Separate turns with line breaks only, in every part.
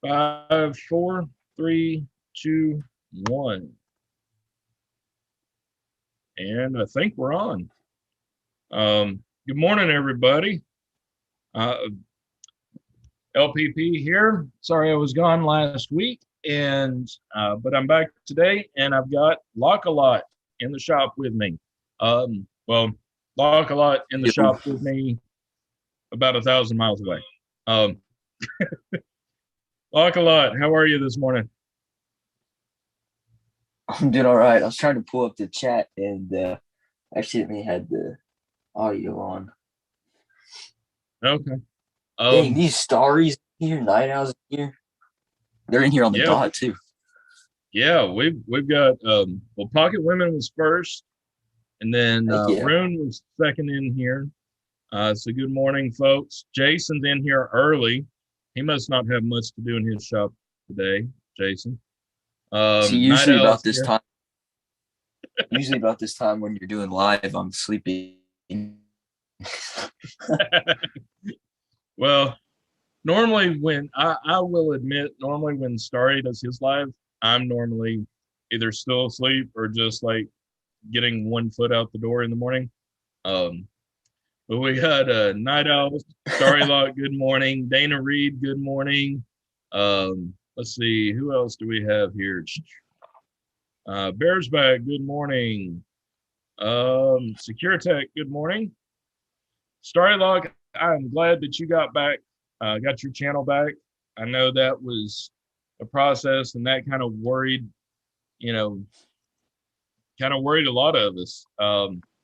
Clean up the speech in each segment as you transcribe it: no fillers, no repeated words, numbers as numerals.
Five, four, three, two, one. And I think we're on. Good morning, everybody. Uh, LPP here. Sorry I was gone last week, and but I'm back today, and I've got Lock-A-Lot in the shop with me. Well, Lock-A-Lot in the
Yo,
shop with me about 1,000 miles away. Um, Lock-A-Lot, how are you this morning?
I'm doing all right. I was trying to pull up the chat and accidentally had the audio on.
Okay.
Dang,
Um,
these starries here, night owls here, they're in here on the
yeah,
dot too.
yeah, we've got well, Pocket Women was first, and then
Heck yeah.
Rune was second in here. So good morning, folks. Jason's in here early. He must not have much to do in his shop today, Jason.
See,
Night Owl's here.
usually about this time when you're doing live, I'm sleeping.
Well, normally when I will admit, normally when Starry does his live, I'm normally either still asleep or just like getting one foot out the door in the morning. Um, but we got Night Owl, Starry Lock, good morning. Dana Reid, good morning. Let's see, who else do we have here? Bears Bag, good morning. Securitech, good morning. Starry Lock, I'm glad that you got back, got your channel back. I know that was a process, and that kind of worried, you know, kind of worried a lot of us.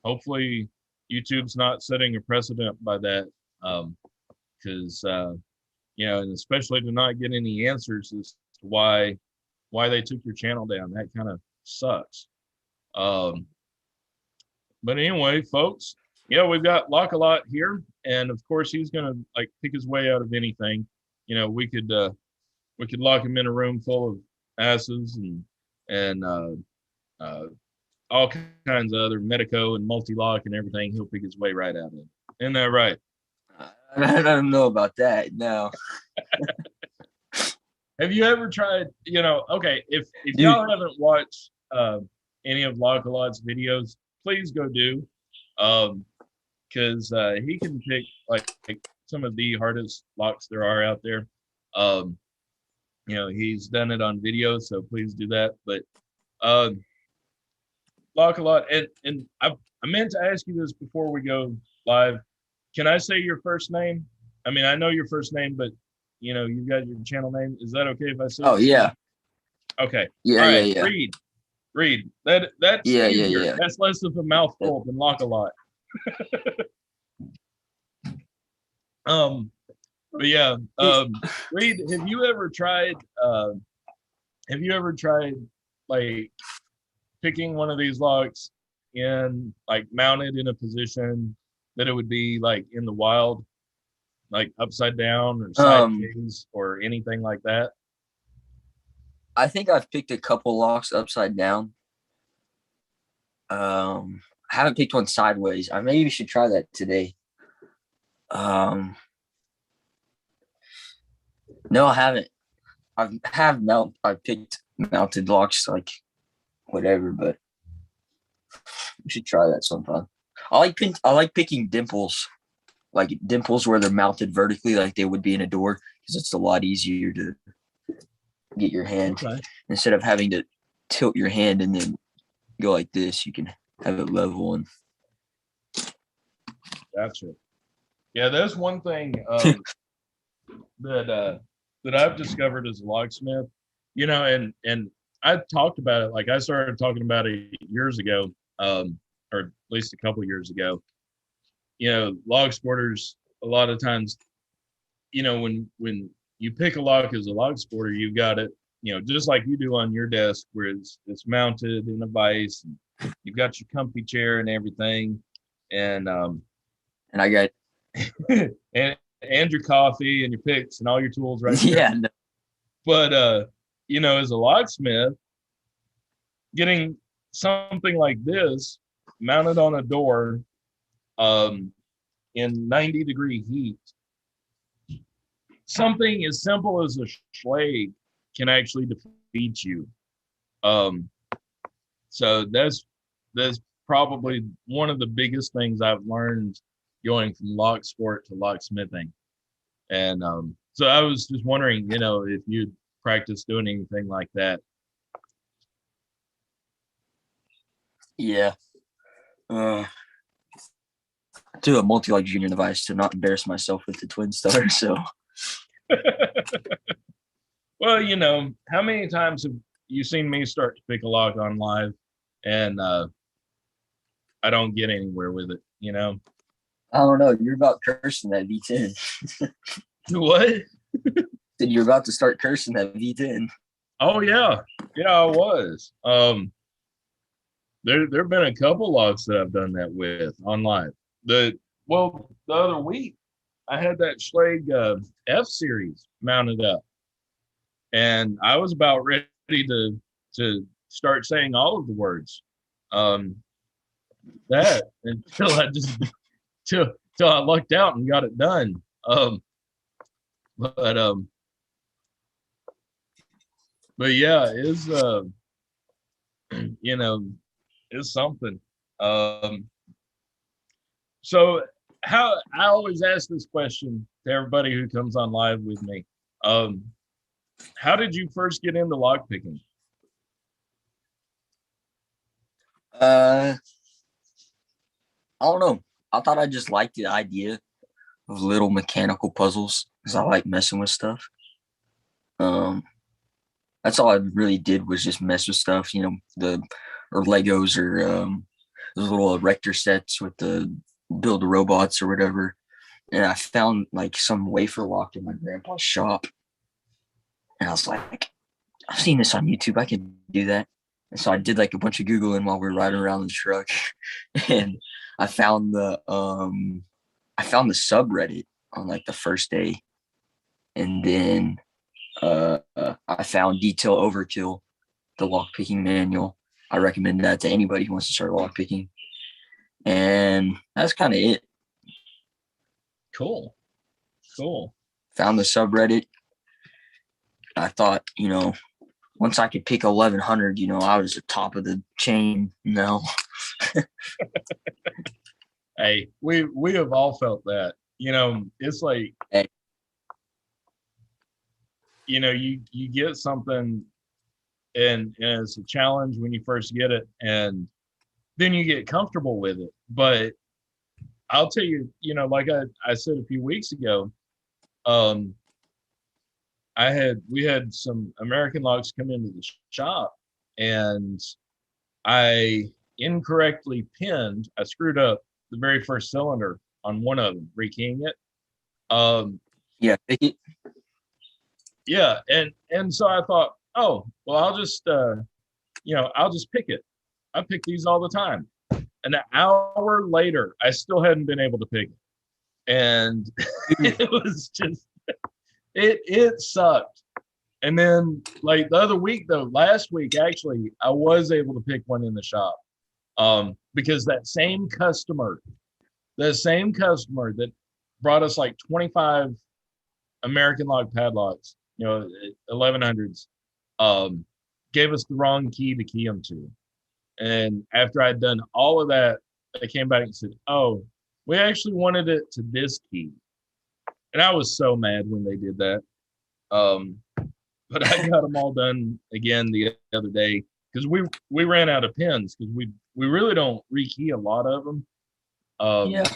Hopefully, YouTube's not setting a precedent by that, because and especially to not get any answers as to why they took your channel down. That kind of sucks. Um, but anyway, folks, yeah, we've got Lock-A-Lot here, and of course he's gonna like pick his way out of anything. We could lock him in a room full of asses and uh, all kinds of other Medico and multi-lock and everything. He'll pick his way right out of it. Isn't that right?
I don't know about that. No,
Have you ever tried? Okay, if
dude.
y'all haven't watched any of Lock-A-Lot's videos, please go do, because he can pick like some of the hardest locks there are out there. Um, he's done it on video, so please do that. But um, Lock-A-Lot, and I meant to ask you this before we go live. Can I say your first name? I mean, I know your first name, but you've got your channel name. Is that okay if I say
Oh
it?
yeah,
Okay.
yeah,
All
yeah,
right.
yeah,
Reid. That's
yeah, yeah,
easier.
yeah.
That's less of a mouthful than Lock-A-Lot. Um, but yeah,
Dude,
Reid, have you ever tried like picking one of these locks in like mounted in a position that it would be like in the wild, like upside down or side
um,
gaze or anything like that?
I think I've picked a couple locks upside down. I haven't picked one sideways. I maybe should try that today. Um, no, I haven't. I've picked mounted locks like whatever, but we should try that sometime. I like picking dimples, like dimples where they're mounted vertically, like they would be in a door, because it's a lot easier to get your hand
Okay,
instead of having to tilt your hand and then go like this. You can have it level and
gotcha. Yeah, that's one thing that that I've discovered as a locksmith. And I talked about it. Like I started talking about it years ago, or at least a couple years ago. Log sporters a lot of times, when you pick a lock as a log sporter, you've got it, just like you do on your desk, where it's mounted in a vise. And you've got your comfy chair and everything, and
I got
and your coffee and your picks and all your tools right there.
yeah, no,
But as a locksmith, getting something like this mounted on a door um, in 90-degree heat something as simple as a Schlage can actually defeat you. Um, so that's probably one of the biggest things I've learned going from lock sport to locksmithing. And so I was just wondering, if you'd practice doing anything like that.
Yeah. I do a multi-lock junior device to not embarrass myself with the Twinstar. So
Well, how many times have you seen me start to pick a lock on live and I don't get anywhere with it?
I don't know. You're about cursing that V10.
What?
Then you're about to start cursing that V10.
Oh yeah. Yeah, I was. There've been a couple locks that I've done that with on live. The other week I had that Schlage F series mounted up, and I was about ready to start saying all of the words. Um, that until I just till I lucked out and got it done. But but yeah, you know it's something. Um, so how I always ask this question to everybody who comes on live with me. Um, how did you first get into lockpicking?
I don't know. I thought I just liked the idea of little mechanical puzzles because I like messing with stuff. Um, that's all I really did was just mess with stuff, or Legos or those little erector sets with the build the robots or whatever. And I found like some wafer lock in my grandpa's shop, and I was like, I've seen this on YouTube. I can do that. And so I did like a bunch of Googling while we were riding around the truck, and I found the subreddit on like the first day, and then I found Detail Overkill, the lockpicking manual. I recommend that to anybody who wants to start lockpicking, and that's kind of it.
Cool.
Found the subreddit. I thought, once I could pick 1100, I was the top of the chain. No,
Hey, we have all felt that. It's like
hey,
you get something and it's a challenge when you first get it, and then you get comfortable with it. But I'll tell you, like I said a few weeks ago, um, we had some American locks come into the shop, and I incorrectly pinned. I screwed up the very first cylinder on one of them, rekeying it. Um,
yeah,
yeah, and so I thought, oh well, I'll just pick it. I pick these all the time. An hour later, I still hadn't been able to pick it, and it was just it sucked. And then like the other week though, last week actually, I was able to pick one in the shop. Because the same customer that brought us like 25 American lock padlocks, 1100s, gave us the wrong key to key them to. And after I'd done all of that, they came back and said, "Oh, we actually wanted it to this key." And I was so mad when they did that. Um, but I got them all done again the other day because we ran out of pins because we really don't rekey a lot of them.
yeah.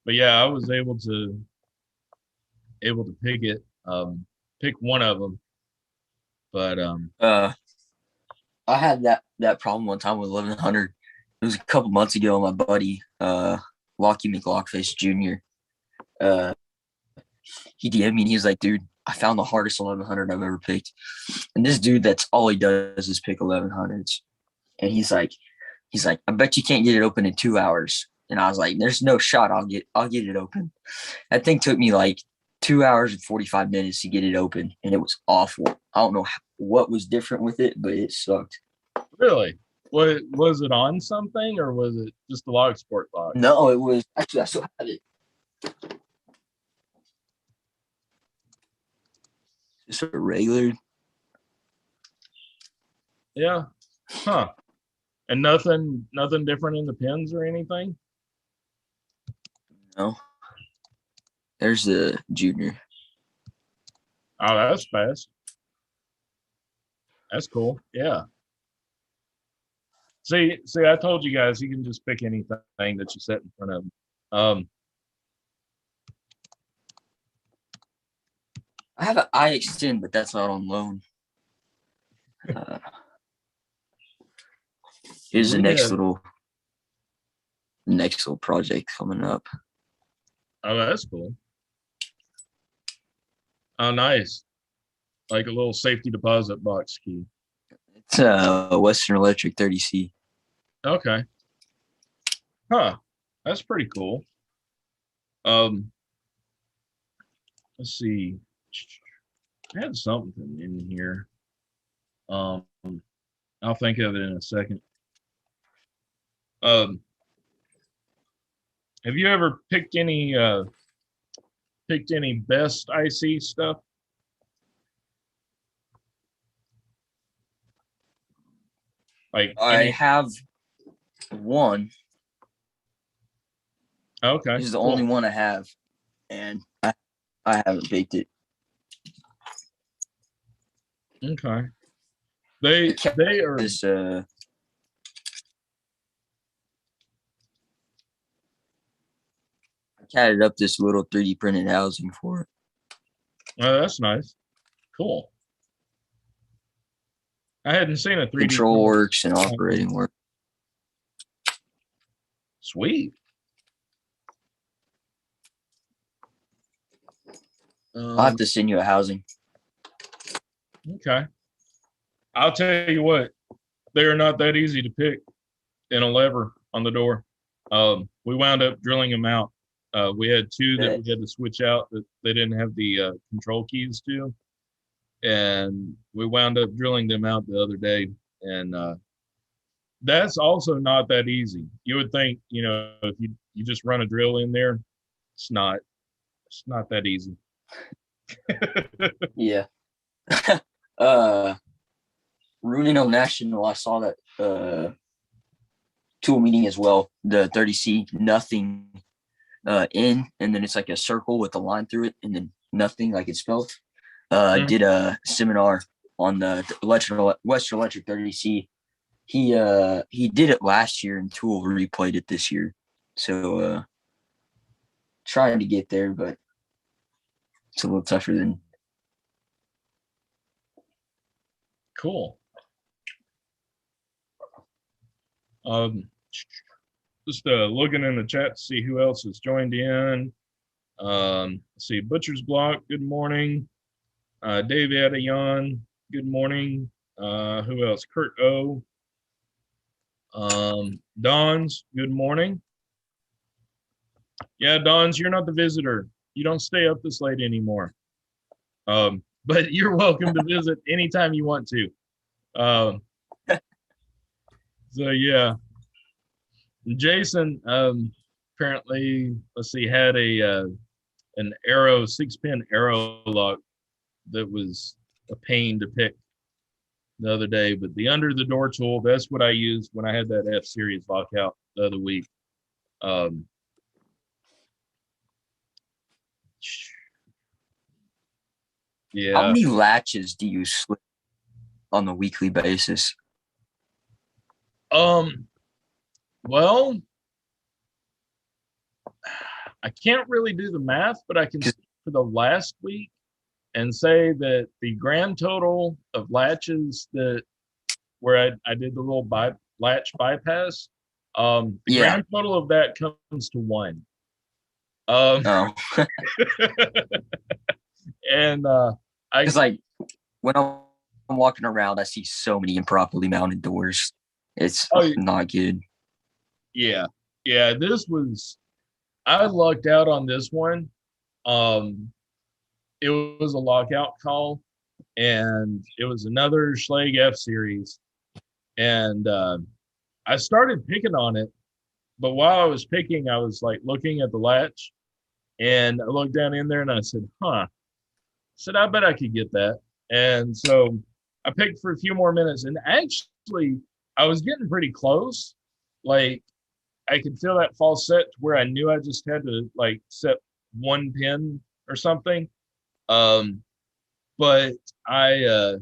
But yeah, I was able to pick one of them. But
I had that problem one time with 1100. It was a couple months ago. My buddy, Locky McLockface Jr. He DM'd me and he was like, "Dude, I found the hardest 1100 I've ever picked." And this dude, that's all he does is pick 1100s. And he's like, "I bet you can't get it open in 2 hours." And I was like, "There's no shot. I'll get it open." That thing took me like 2 hours and 45 minutes to get it open, and it was awful. I don't know what was different with it, but it sucked.
really, was it on something or was it just a log sport lock?
No, it was actually I still have it. Just a regular.
Yeah. Huh. And nothing different in the pins or anything?
No. There's the junior.
Oh, that's fast. That's cool. Yeah. See, I told you guys you can just pick anything that you set in front of them.
I have an iXtend, but that's not on loan. Here's the next little project coming up.
Oh, that's cool. Oh, nice. Like a little safety deposit box key.
It's a Western Electric 30C.
Okay. Huh. That's pretty cool. Let's see. I had something in here. I'll think of it in a second. Have you ever picked any best IC stuff? Like
I have one.
Okay.
This is the only one I have, and I haven't picked it.
Okay. They are
this. I catted up this little 3D printed housing for it.
Oh, that's nice. Cool. I hadn't seen a 3D
control works and operating work.
Sweet.
I'll have to send you a housing.
Okay. I'll tell you what, they are not that easy to pick in a lever on the door. We wound up drilling them out. We had two that we had to switch out that they didn't have the control keys to. And we wound up drilling them out the other day. And that's also not that easy. You would think, if you just run a drill in there, it's not that easy.
Yeah. Runino National, I saw that tool meeting as well. The 30C, nothing in, and then it's like a circle with a line through it, and then nothing, like it's spelled. Did a seminar on the Western Electric 30C. He did it last year, and Tool replayed it this year. So trying to get there, but it's a little tougher than.
Cool. Just looking in the chat to see who else has joined in. Let's see, Butcher's Block, good morning. Dave Adayan, good morning. Who else? Kurt O. Dons, good morning. Yeah, Dons, you're not the visitor. You don't stay up this late anymore. But you're welcome to visit anytime you want to. So yeah, Jason apparently, let's see, had an arrow 6-pin arrow lock that was a pain to pick the other day, but the under the door tool, that's what I used when I had that F series lockout the other week. Yeah.
How many latches do you slip on the weekly basis?
Well, I can't really do the math, but I can speak for the last week and say that the grand total of latches where I did the little latch bypass, the grand total of that comes to 1. And
it's like when I'm walking around, I see so many improperly mounted doors. It's not good.
Yeah. I lucked out on this one. It was a lockout call, and it was another Schlage F series. And I started picking on it, but while I was picking, I was like looking at the latch, and I looked down in there and I said, said, I bet I could get that. And so I picked for a few more minutes, and actually, I was getting pretty close. Like I could feel that false set to where I knew I just had to like set one pin or something. Um, but I, uh,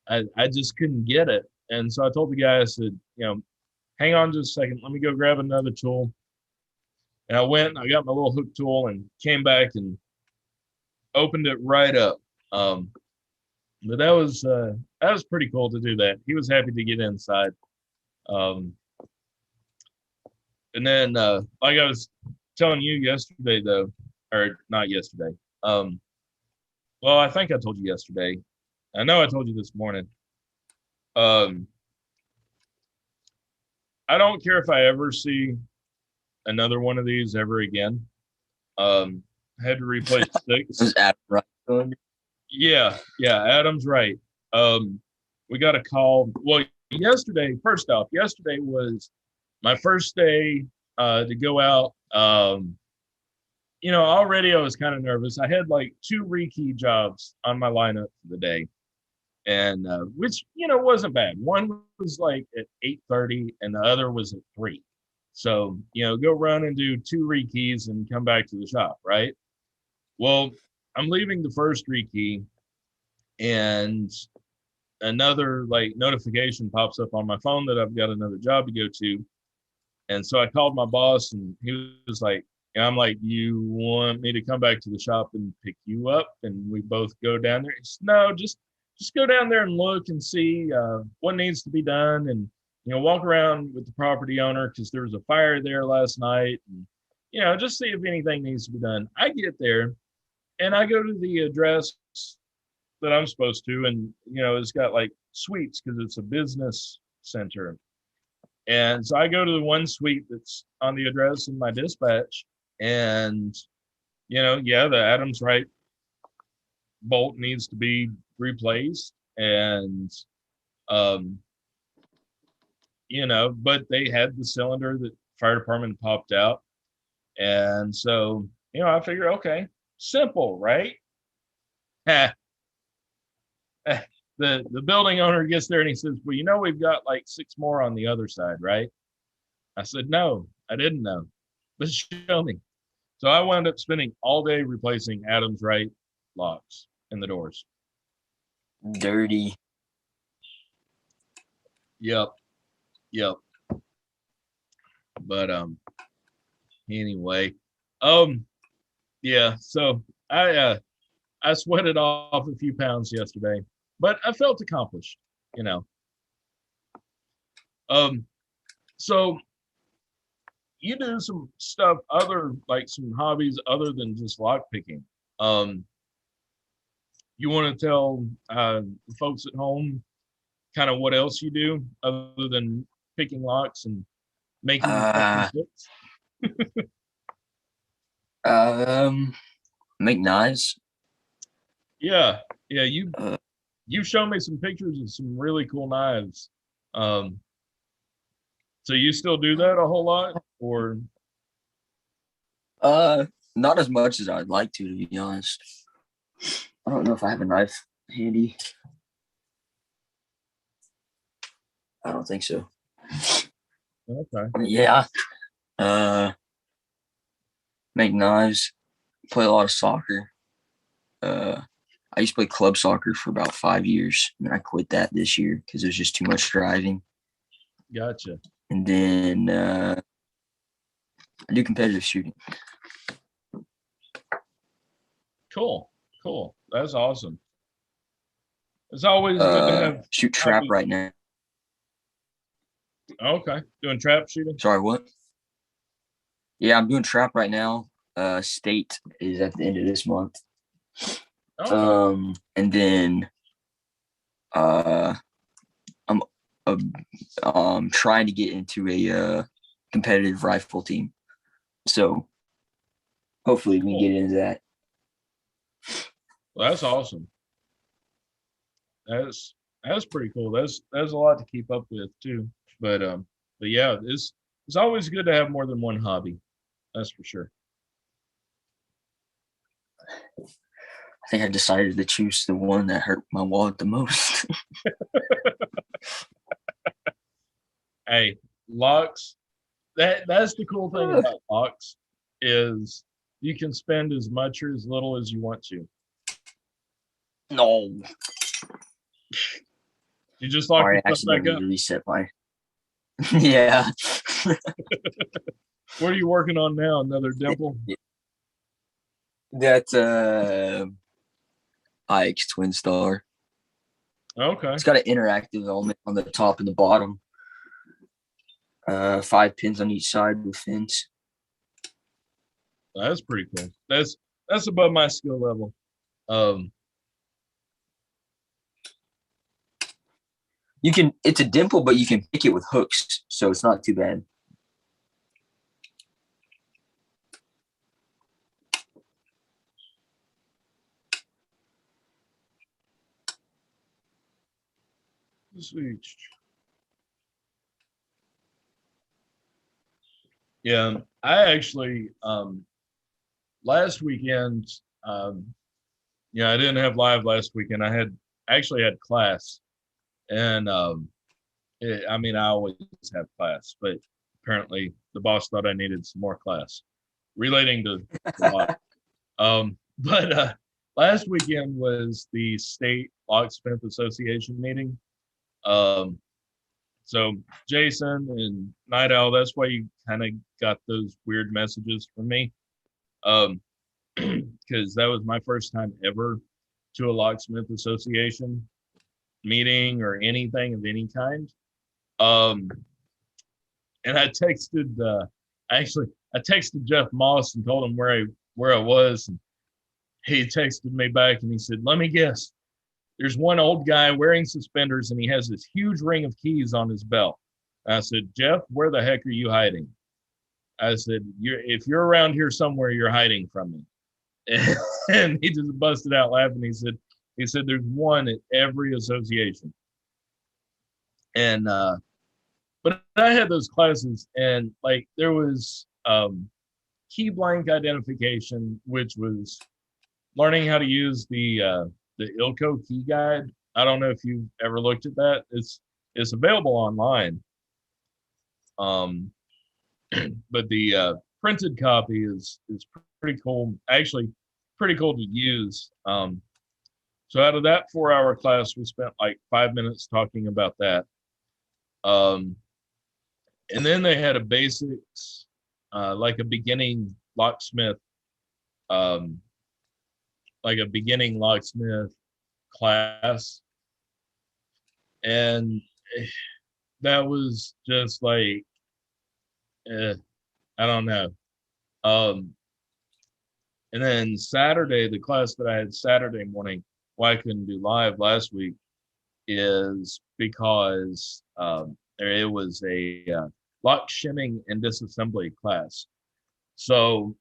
I just couldn't get it, and so I told the guy, I said, hang on just a second, let me go grab another tool. And I went and I got my little hook tool and came back and opened it right up. Um, but that was pretty cool to do that. He was happy to get inside. Um, and then like I was telling you yesterday though, or not yesterday. Um, well, I think I told you yesterday. I know I told you this morning. Um, I don't care if I ever see another one of these ever again. I had to replace six.
Was Adam right?
Yeah, Adam's right. Um, we got a call. Well, yesterday, first off, yesterday was my first day to go out. Already I was kind of nervous. I had like two rekey jobs on my lineup for the day, and which wasn't bad. One was like at 8:30, and the other was at 3. So go run and do two rekeys and come back to the shop, right? Well, I'm leaving the first rekey, and another like notification pops up on my phone that I've got another job to go to. And so I called my boss, and he was like, and I'm like, you want me to come back to the shop and pick you up? And we both go down there. He said, no, just go down there and look and see what needs to be done. And, walk around with the property owner because there was a fire there last night. And, just see if anything needs to be done. I get there and I go to the address that I'm supposed to, and it's got like suites because it's a business center. And so I go to the one suite that's on the address in my dispatch, and yeah, the Adams right bolt needs to be replaced, and um, but they had the cylinder that fire department popped out, and so I figure, okay, simple, right? The building owner gets there and he says, well, we've got like 6 more on the other side, right? I said, no, I didn't know, but show me. So I wound up spending all day replacing Adams right locks in the doors.
Dirty.
Yep. But anyway, yeah, so I sweated off a few pounds yesterday, but I felt accomplished, you know. Um, so you do some stuff other, like some hobbies other than just lock picking. Um, you want to tell folks at home kind of what else you do other than picking locks and making custom
Uh,
sticks?
um, make knives.
Yeah, yeah. You
Uh,
you showed me some pictures of some really cool knives. Um, so you still do that a whole lot, or
uh, not as much as I'd like to be honest. I don't know if I have a knife handy. I don't think so.
okay,
Yeah. Uh, make knives. Play a lot of soccer. Uh, I used to play club soccer for about 5 years, and I quit that this year because it was just too much driving.
gotcha.
And then I do competitive shooting.
Cool. That's awesome. It's always good to have
Shoot trap
hobbies.
right now.
Okay, doing trap shooting.
Sorry, what? Yeah, I'm doing trap right now. State is at the end of this month.
Okay,
And then I'm trying to get into a competitive rifle team. So hopefully we can
cool.
get into that.
Well, that's awesome. That's pretty cool. That's a lot to keep up with too. But yeah, it's always good to have more than one hobby. That's for sure.
I think I decided to choose the one that hurt my wallet the most.
Hey, locks. That's the cool thing about locks is you can spend as much or as little as you want to.
No.
You just lock
Sorry, I
yourself back
accidentally
up.
reset my. Yeah.
What are you working on now? Another dimple?
That's IX Twinstar.
Okay,
It's got an interactive element on the top and the bottom. 5 pins on each side with fins.
that's pretty cool. That's above my skill level. Um,
You can. It's a dimple, but you can pick it with hooks, so it's not too bad.
sweet. Yeah, I actually last weekend, I didn't have live last weekend. Actually had class, and I mean, I always have class, but apparently the boss thought I needed some more class relating to live. But last weekend was the state locksmith association meeting. Um, so Jason and Night Owl, that's why you kind of got those weird messages from me. Um, because that was my first time ever to a locksmith association meeting or anything of any kind. Um, and I texted Jeff Moss and told him where I was, and he texted me back and he said, "Let me guess. There's one old guy wearing suspenders and he has this huge ring of keys on his belt." I said, "Jeff, where the heck are you hiding?" I said, if you're around here somewhere, you're hiding from me." And he just busted out laughing. He said there's one at every association. And but I had those classes, and like there was key blank identification, which was learning how to use the ILCO key guide. I don't know if you've ever looked at that. It's available online. Um, but the printed copy is pretty cool. Actually, pretty cool to use. So out of that 4 hour class, we spent like 5 minutes talking about that. Um, and then they had a basics, like a beginning locksmith, um, like a beginning locksmith class, and that was just like, I don't know. Um, and then Saturday, the class that I had Saturday morning, why I couldn't do live last week is because it was a lock shimming and disassembly class. So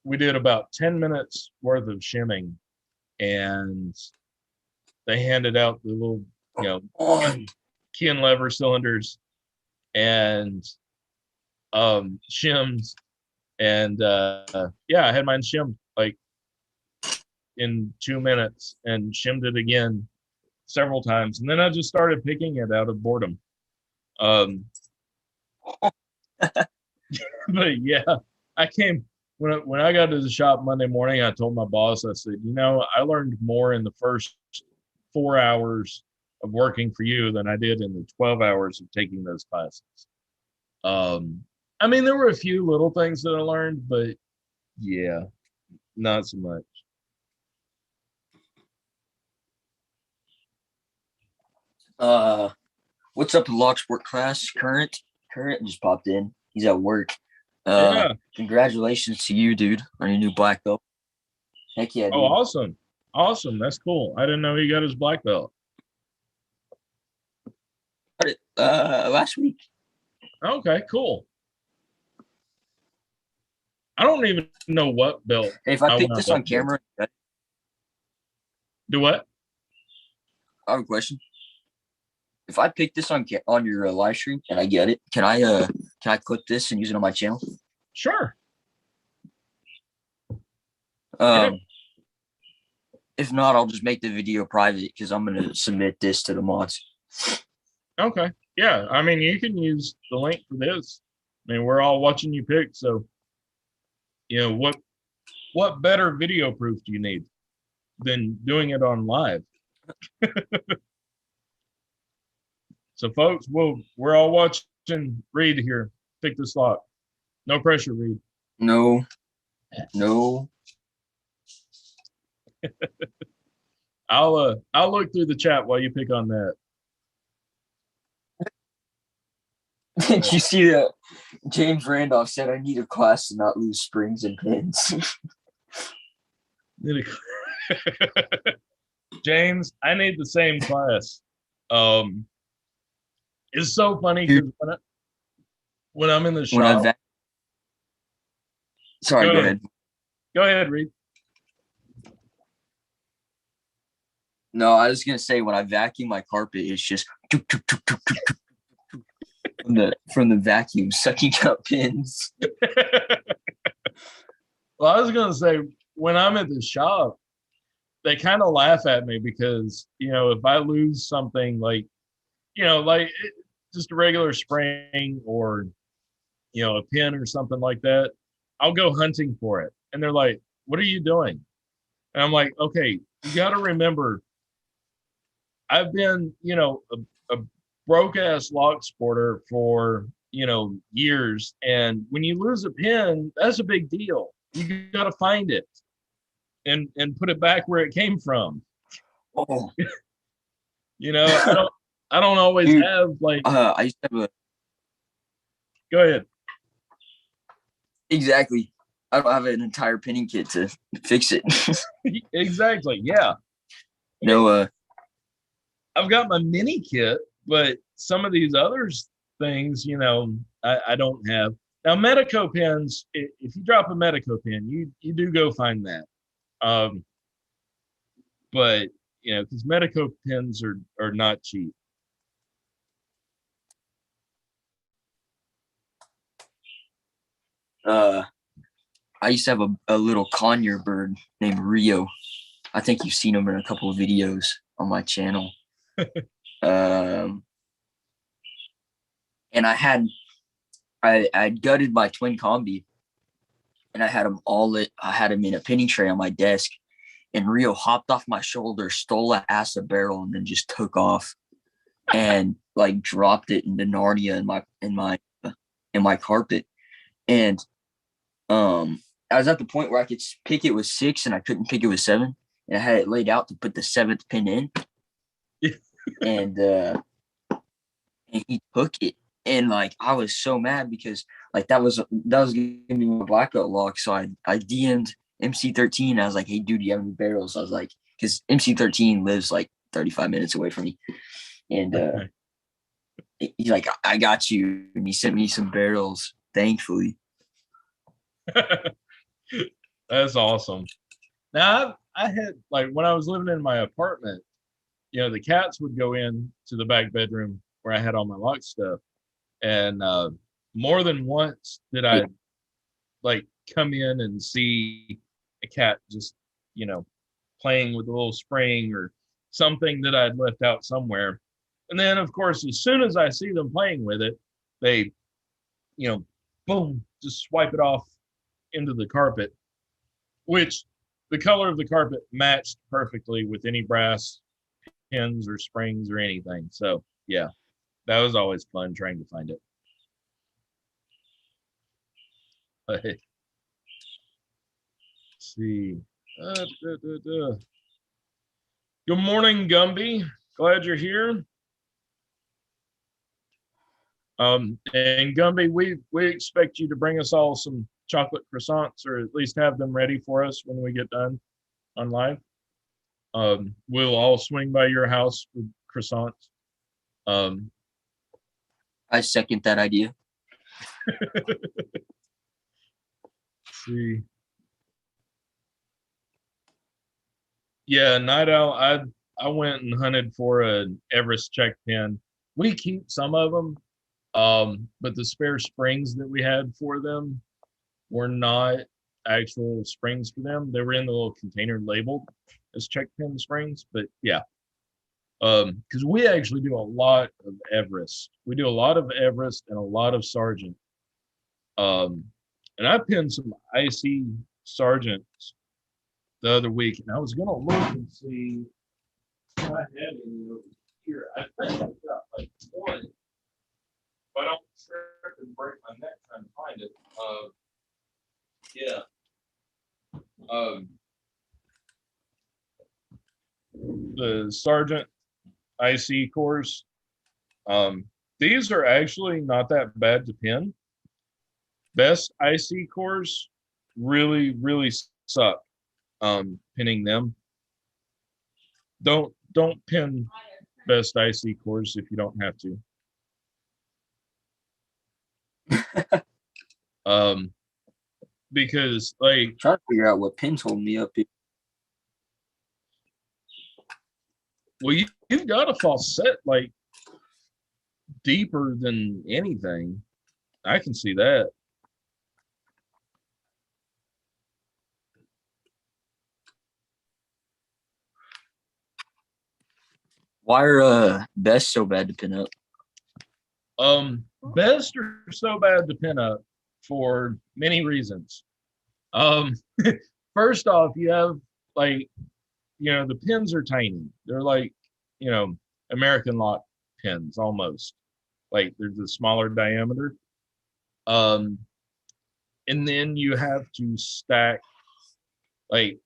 we did about 10 minutes worth of shimming, and they handed out the little, key and lever cylinders and shims. And yeah, I had mine shimmed like in 2 minutes and shimmed it again several times. And then I just started picking it out of boredom. But yeah, I came when I got to the shop Monday morning. I told my boss, I said, I learned more in the first 4 hours of working for you than I did in the 12 hours of taking those classes. I mean, there were a few little things that I learned, but yeah, not so much.
What's up, Locksport class? Current just popped in. He's at work.
Yeah.
Congratulations to you, dude, on your new black belt. Heck yeah, dude.
Oh, awesome. Awesome. That's cool. I didn't know he got his black belt.
Last week.
Okay, cool. I don't even know what belt.
Hey, if I pick this on camera,
do what?
I have a question. If I pick this on your live stream and I get it, can I clip this and use it on my channel?
Sure.
Yeah. If not, I'll just make the video private because I'm gonna submit this to the mods.
Okay. Yeah. I mean, you can use the link for this. I mean, we're all watching you pick. So, what better video proof do you need than doing it on live? So, folks, we're all watching Reid here pick this lock. No pressure, Reid.
No.
I'll look through the chat while you pick on that.
Did you see that? James Randolph said, "I need a class to not lose springs and pins."
James, I need the same class. It's so funny because when I'm in the shop.
Sorry, go ahead.
Go ahead, Reid.
No, I was gonna say when I vacuum my carpet, it's just from the vacuum sucking up pins.
Well, I was gonna say when I'm at the shop, they kind of laugh at me because if I lose something like just a regular spring or a pin or something like that, I'll go hunting for it, and they're like, "What are you doing?" And I'm like, "Okay, you got to remember, I've been a broke ass lock sporter for years, and when you lose a pin, that's a big deal. You got to find it and put it back where it came from."
Oh,
I don't always
dude,
have like.
I used to have
Go ahead.
Exactly. I don't have an entire pinning kit to fix it.
Exactly. Yeah.
No.
I've got my mini kit, but some of these others things, I don't have. Now, Medico pins, if you drop a Medico pin, you do go find that. But because Medico pins are not cheap.
I used to have a little conure bird named Rio. I think you've seen him in a couple of videos on my channel. And I gutted my twin combi, and I had him in a pinning tray on my desk, and Rio hopped off my shoulder, stole an acid barrel, and then just took off and like dropped it into Narnia in my carpet. And I was at the point where I could pick it with 6 and I couldn't pick it with 7, and I had it laid out to put the 7th pin in. and he took it, and like I was so mad because like that was gonna be my black belt lock. So I DM'd MC13. I was like, "Hey dude, do you have any barrels?" I was like, because MC13 lives like 35 minutes away from me, and he's like, "I got you," and he sent me some barrels, thankfully.
That's awesome. Now I had like when I was living in my apartment, the cats would go in to the back bedroom where I had all my lock stuff, and more than once did I like come in and see a cat just playing with a little spring or something that I'd left out somewhere. And then of course as soon as I see them playing with it, they boom, just swipe it off into the carpet, which the color of the carpet matched perfectly with any brass pins or springs or anything. So yeah, that was always fun trying to find it. Let's see. Good morning, Gumby. Glad you're here. And Gumby, we expect you to bring us all some chocolate croissants, or at least have them ready for us when we get done on live. We'll all swing by your house with croissants.
I second that idea.
See. Yeah, Night Owl, I went and hunted for an Everest check pin. We keep some of them, but the spare springs that we had for them were not actual springs for them. They were in the little container labeled. as check pin springs, but yeah. Because we actually do a lot of Everest. We do a lot of Everest and a lot of Sargent. Um, and I pinned some IC Sargents the other week, and I was gonna look and see if I had any over here. I think I've got like one, but I don't trip and break my neck trying to find it. Yeah. The Sargent IC cores. Um, these are actually not that bad to pin. Best IC cores really suck. Pinning them. Don't pin best IC cores if you don't have to. Um, because like
Trying to figure out what pins hold me up here.
well you've got a faucet like deeper than anything. I can see that.
Why are best so bad to pin up?
Best are so bad to pin up for many reasons. Um, first off, you have like, the pins are tiny. They're like, American lock pins almost. Like they're the smaller diameter. Um, and then you have to stack like,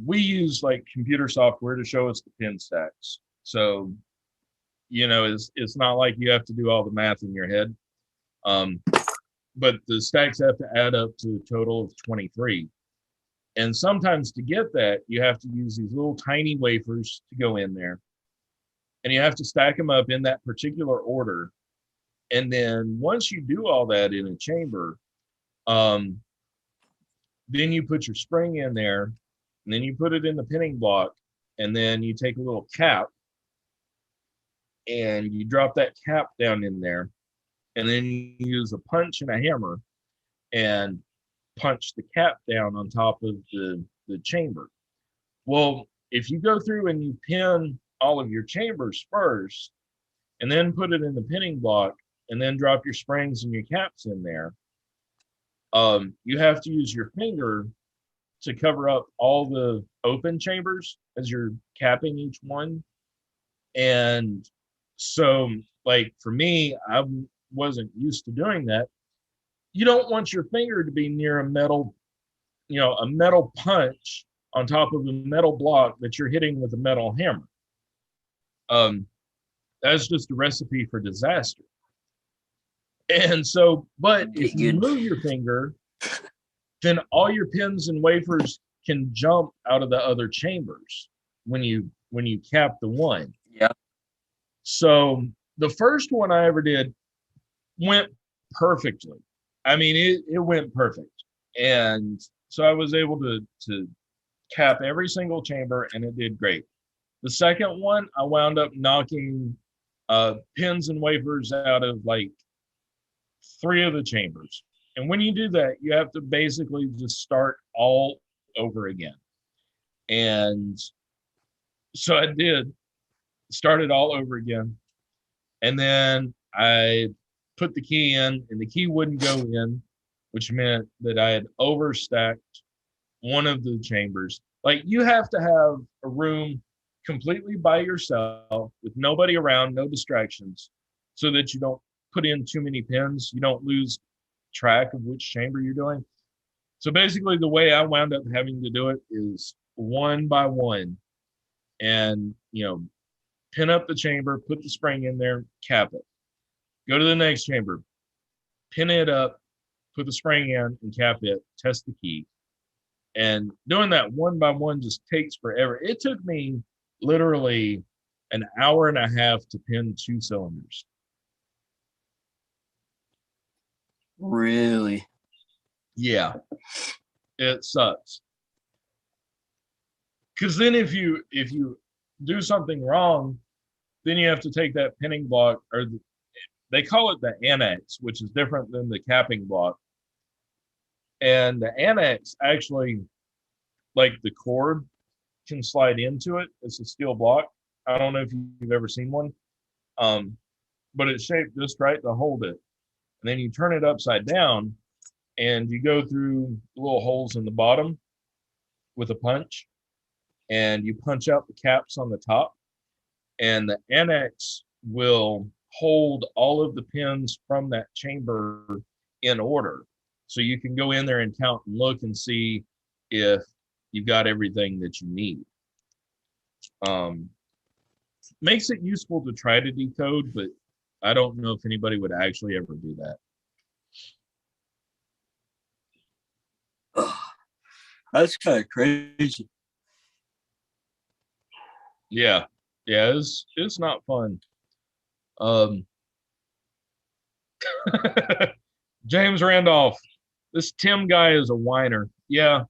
we use like computer software to show us the pin stacks. So, it's not like you have to do all the math in your head. But the stacks have to add up to a total of 23. And sometimes to get that, you have to use these little tiny wafers to go in there. And you have to stack them up in that particular order. And then once you do all that in a chamber, then you put your spring in there, and then you put it in the pinning block, and then you take a little cap and you drop that cap down in there, and then you use a punch and a hammer and punch the cap down on top of the chamber. Well, if you go through and you pin all of your chambers first and then put it in the pinning block and then drop your springs and your caps in there, you have to use your finger to cover up all the open chambers as you're capping each one. And so, like for me, I wasn't used to doing that. You don't want your finger to be near a metal punch on top of a metal block that you're hitting with a metal hammer. That's just a recipe for disaster. And so, but if you move your finger, then all your pins and wafers can jump out of the other chambers when you cap the one.
Yeah.
So the first one I ever did went perfectly. I mean, it went perfect. And so I was able to cap every single chamber, and it did great. The second one, I wound up knocking pins and wafers out of like 3 of the chambers. And when you do that, you have to basically just start all over again. And so I did, started all over again. And then I put the key in, and the key wouldn't go in, which meant that I had overstacked one of the chambers. Like you have to have a room completely by yourself with nobody around, no distractions, so that you don't put in too many pins. You don't lose track of which chamber you're doing. So basically the way I wound up having to do it is one by one, and pin up the chamber, put the spring in there, cap it. Go to the next chamber, pin it up, put the spring in and cap it, test the key. And doing that one by one just takes forever. It took me literally an hour and a half to pin 2 cylinders.
Really?
Yeah, it sucks. Because then if you do something wrong, then you have to take that pinning block, or they call it the annex, which is different than the capping block. And the annex actually, like the cord, can slide into it. It's a steel block. I don't know if you've ever seen one, but it's shaped just right to hold it. And then you turn it upside down, and you go through little holes in the bottom with a punch, and you punch out the caps on the top, and the annex will hold all of the pins from that chamber in order. So you can go in there and count and look and see if you've got everything that you need. Makes it useful to try to decode, but I don't know if anybody would actually ever do that.
That's kind of crazy.
Yeah, it's not fun. James Randolph, this Tim guy is a whiner. Yeah,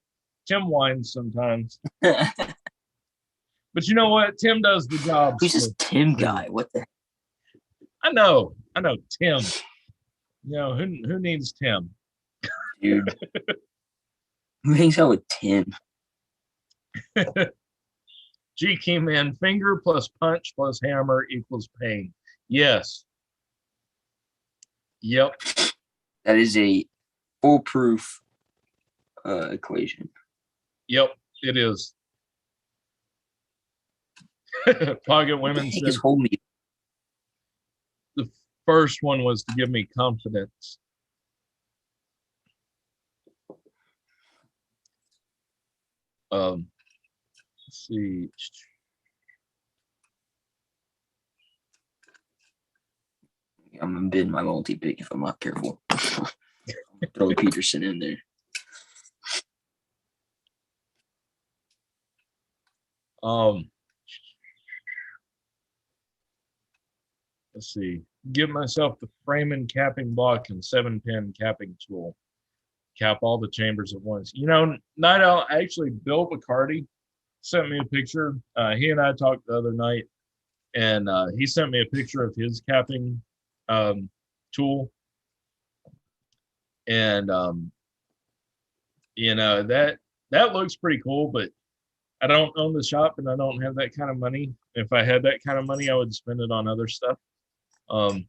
Tim whines sometimes. But you know what? Tim does the job.
Who's this Tim guy? What the?
I know, Tim. You know, who needs Tim?
Dude. Who hangs out with Tim?
G key man, finger plus punch plus hammer equals pain. Yes. Yep.
That is a foolproof equation.
Yep, it is. Pocket women said the first one was to give me confidence. Let's see.
I'm gonna bid my multi-pick if I'm not careful. Throw Peterson in there.
Let's see. Give myself the frame and capping block and 7-pin capping tool. Cap all the chambers at once. You know, Night Owl, actually, Bill McCarty sent me a picture. He and I talked the other night, and he sent me a picture of his capping tool. And you know, that looks pretty cool, but I don't own the shop and I don't have that kind of money. If I had that kind of money, I would spend it on other stuff. But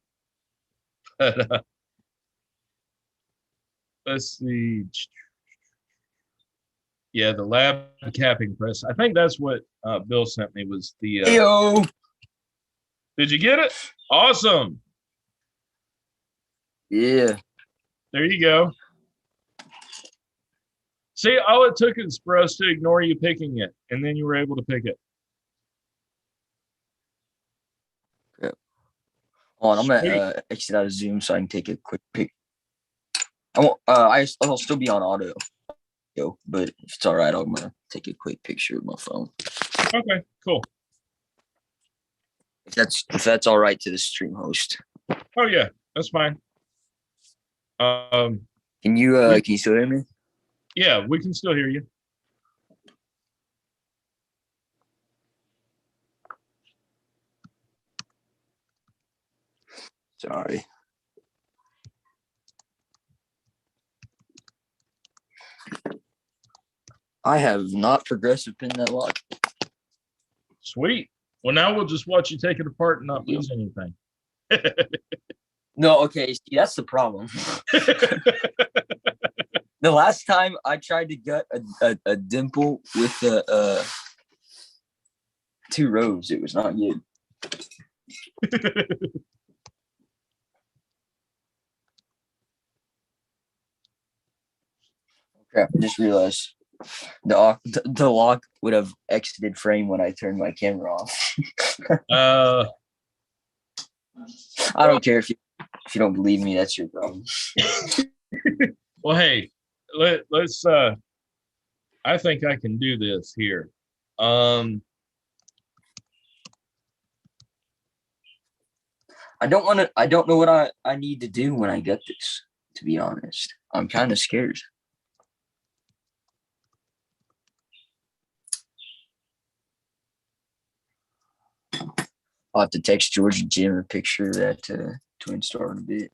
let's see. Yeah, the lab capping press. I think that's what Bill sent me was the. Did you get it? Awesome.
Yeah.
There you go. See, all it took is for us to ignore you picking it, and then you were able to pick it.
Yeah. Hold on, I'm gonna exit out of Zoom so I can take a quick pic. I won't. I'll still be on audio, but if it's all right, I'm gonna take a quick picture of my phone.
Okay, cool.
If that's all right to the stream host.
Oh yeah, that's fine.
Can you still hear me?
Yeah, we can still hear you.
Sorry. I have not progressive pinned that lock.
Sweet. Well, now we'll just watch you take it apart and not lose anything.
No, okay. See, that's the problem. The last time I tried to gut a dimple with the 2 rows, it was not good. Crap! I just realized the lock would have exited frame when I turned my camera off. I don't care if you don't believe me. That's your problem.
Well, hey, let's. I think I can do this here.
I don't know what I need to do when I get this. To be honest, I'm kind of scared. I'll have to text George and Jim a picture of that Twinstar in a bit.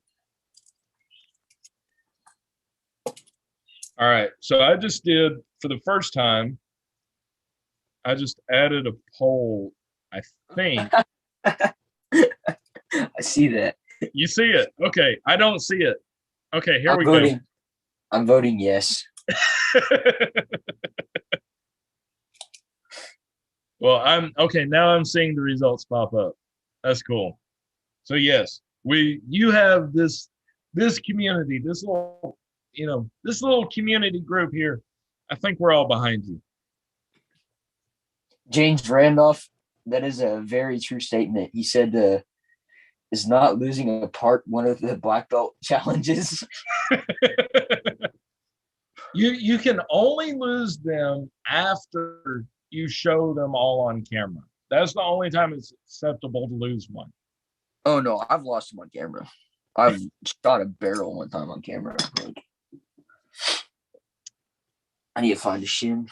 All right. So I just did, for the first time, I just added a poll. I think
I see that.
you see it. Okay, I don't see it. Okay, here
I'm
we go.
voting. I'm voting yes.
Well, I'm okay. Now I'm seeing the results pop up. That's cool. So yes, you have this community, this little this little community group here. I think we're all behind you.
James Randolph, that is a very true statement. He said is not losing a part one of the black belt challenges.
You can only lose them after you show them all on camera. That's the only time it's acceptable to lose one.
Oh no, I've lost him on camera. I've shot a barrel one time on camera. Like, I need to find a shim.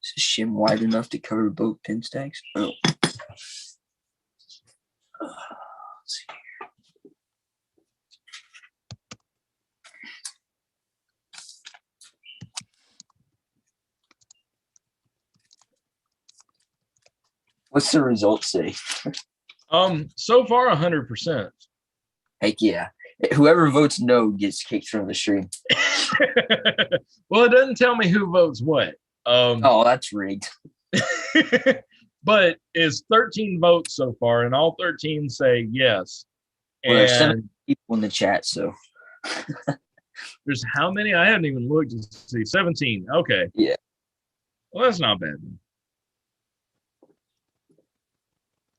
Is a shim wide enough to cover both pin stacks? Oh. Let's see. What's the results say?
So far 100%.
Heck yeah. Whoever votes no gets kicked from the stream.
Well, it doesn't tell me who votes what.
Oh, that's rigged.
But it's 13 votes so far, and all 13 say yes.
Well, there's 7
And
people in the chat, so
there's how many? I haven't even looked to see. 17. Okay.
yeah.
Well, that's not bad.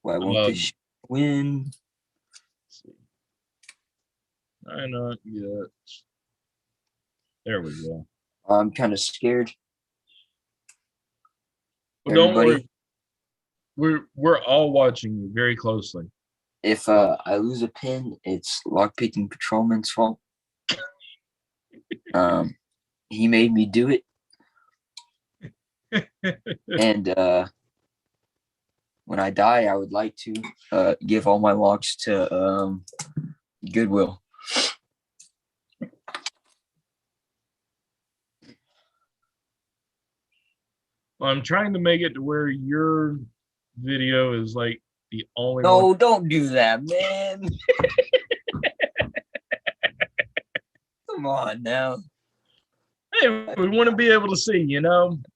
Why won't this win?
Let's see. I not yet. There we go.
I'm kind of scared.
Well, don't worry. We're all watching you very closely.
If I lose a pin, it's lockpicking patrolman's fault. He made me do it. And when I die, I would like to give all my locks to Goodwill.
Well, I'm trying to make it to where your video is like the only
No,
one.
don't do that, man. Come on now.
Hey, we want to be able to see,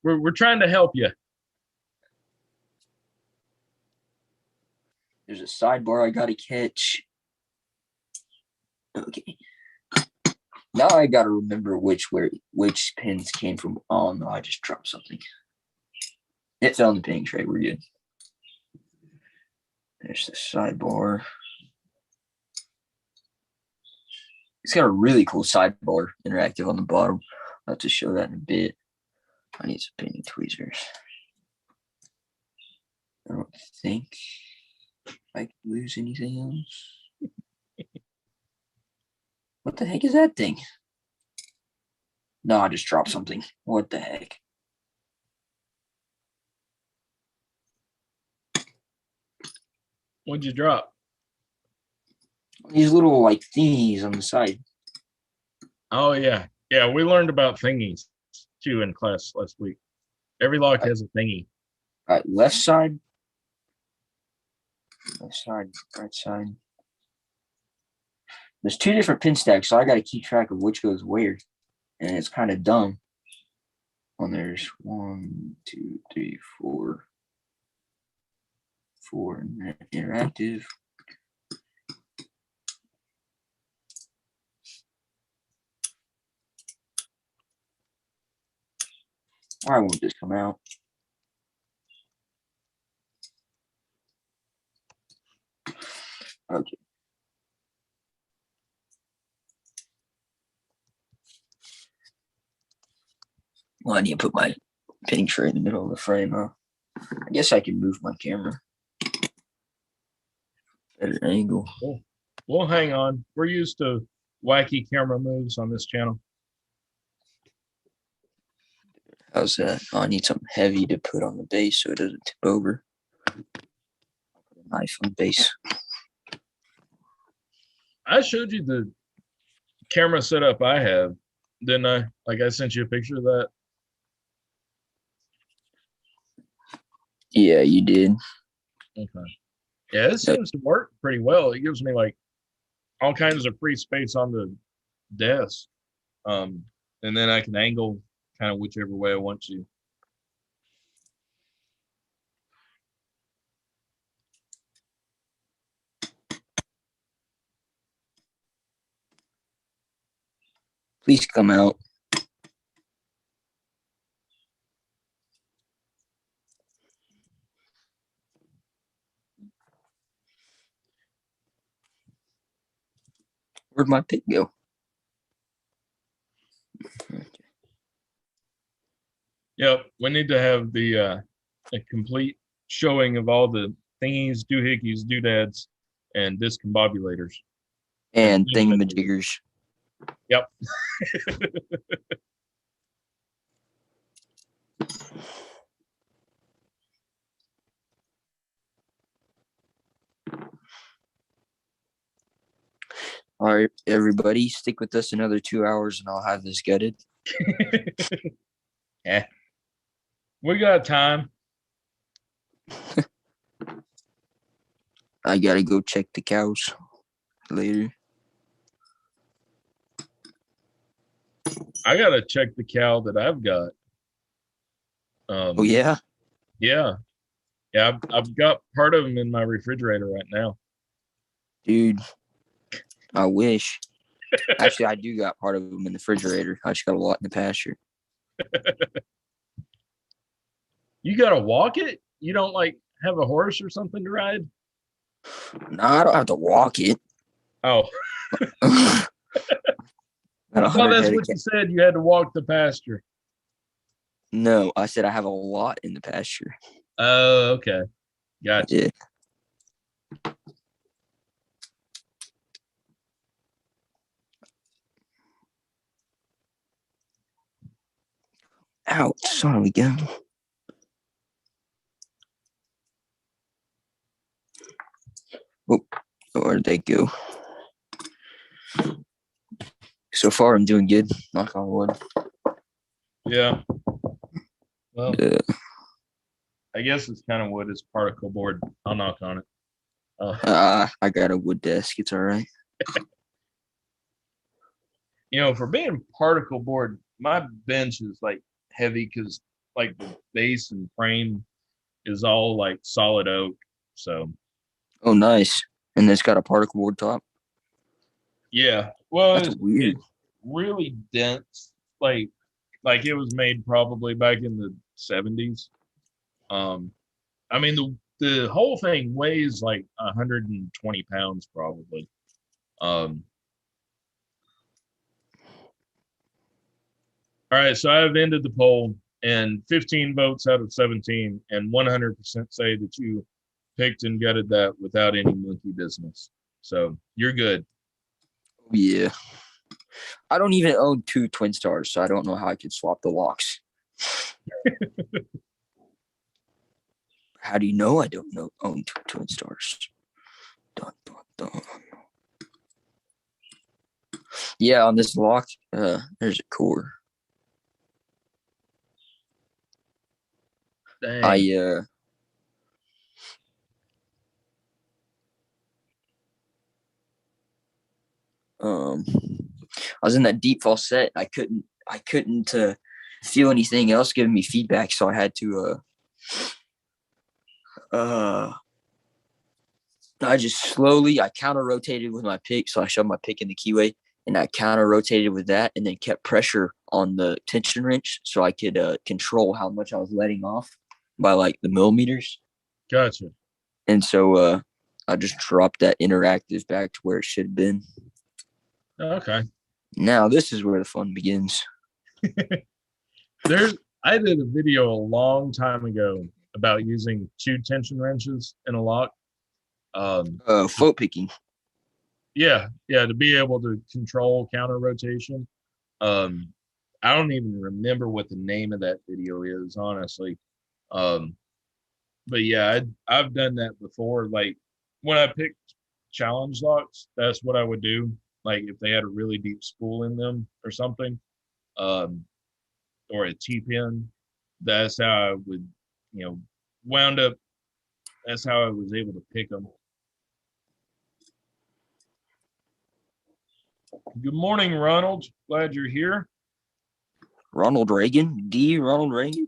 we're trying to help you.
There's a sidebar I gotta catch. Okay. Now I gotta remember which pins came from. Oh no, I just dropped something. It fell in the pinning tray. We're good. There's the sidebar. It's got a really cool sidebar interactive on the bottom. I'll have to show that in a bit. I need some pinning tweezers. I don't think I can lose anything else. What the heck is that thing? No, I just dropped something. What the heck?
What'd you drop?
These little like thingies on the side.
Oh yeah. Yeah, we learned about thingies too in class last week. Every lock has a thingy.
All right, left side, right side. There's 2 different pin stacks, so I got to keep track of which goes where, and it's kind of dumb. When there's 1, 2, 3, 4 interactive. Why won't this come out? Okay. Well, I need to put my pinning tray in the middle of the frame, huh? I guess I can move my camera at an angle.
Cool. Well, hang on. We're used to wacky camera moves on this channel.
How's that? Oh, I need something heavy to put on the base so it doesn't tip over. Put a knife on the base.
I showed you the camera setup I have, didn't I? Like I sent you a picture of that.
Yeah, you did.
Okay. Yeah, it
Uh,
seems to work pretty well. It gives me like all kinds of free space on the desk. Um, and then I can angle kind of whichever way I want to.
Please come out. Where'd my pick go?
Yep, we need to have the a complete showing of all the thingies, doohickeys, doodads, and discombobulators. Or
And
thingamajiggers.
thingamajiggers.
Yep.
All right, everybody, stick with us another 2 hours and I'll have this gutted.
Yeah. We got time.
I gotta go check the cows later.
I gotta check the cow that I've got.
Oh, yeah?
Yeah, yeah. I've got part of them in my refrigerator right now.
Dude, I wish. Actually, I do got part of them in the refrigerator. I just got a lot in the pasture.
You gotta walk it. You don't like have a horse or something to ride.
No, I don't have to walk it.
Oh,
Got
I thought
100
that's
head of
what you said. You had to walk the pasture.
No, I said I have a lot in the pasture.
Oh, okay. Gotcha.
Yeah. Ouch, son of a gun. Oh, where'd they go? So far, I'm doing good. Knock on wood.
Yeah. Well,
Yeah.
I guess it's kind of wood. It's particle board. I'll knock on it.
I got a wood desk. It's all right.
For being particle board, my bench is like heavy because like the base and frame is all like solid oak. So
Oh, nice. And it's got a particle board top.
yeah, well,
That's weird.
it's really dense. Like it was made probably back in the 70s. Um, I mean the whole thing weighs like 120 pounds probably. Um, all right, so I've ended the poll, and 15 votes out of 17, and 100% say that you picked and gutted that without any monkey business. So you're good.
Yeah. I don't even own two Twinstars, so I don't know how I could swap the locks. How do you know I don't own two Twinstars? Dun, dun, dun. Yeah, on this lock, there's a core.
Dang.
I was in that deep falset. I couldn't feel anything else giving me feedback, so I had to I just slowly I counter rotated with my pick, so I shoved my pick in the keyway and I counter rotated with that, and then kept pressure on the tension wrench so I could control how much I was letting off by like the millimeters.
Gotcha.
And so I just dropped that interactive back to where it should have been.
Okay.
Now this is where the fun begins.
I did a video a long time ago about using two tension wrenches in a lock.
Float picking.
Yeah, to be able to control counter rotation. Um, I don't even remember what the name of that video is, honestly. Um, but yeah, I've done that before. Like when I picked challenge locks, that's what I would do. Like if they had a really deep spool in them or something, um, or a T pin, that's how I would, you know, wound up. That's how I was able to pick them. Good morning, Ronald. Glad you're here.
Ronald Reagan? Ronald Reagan?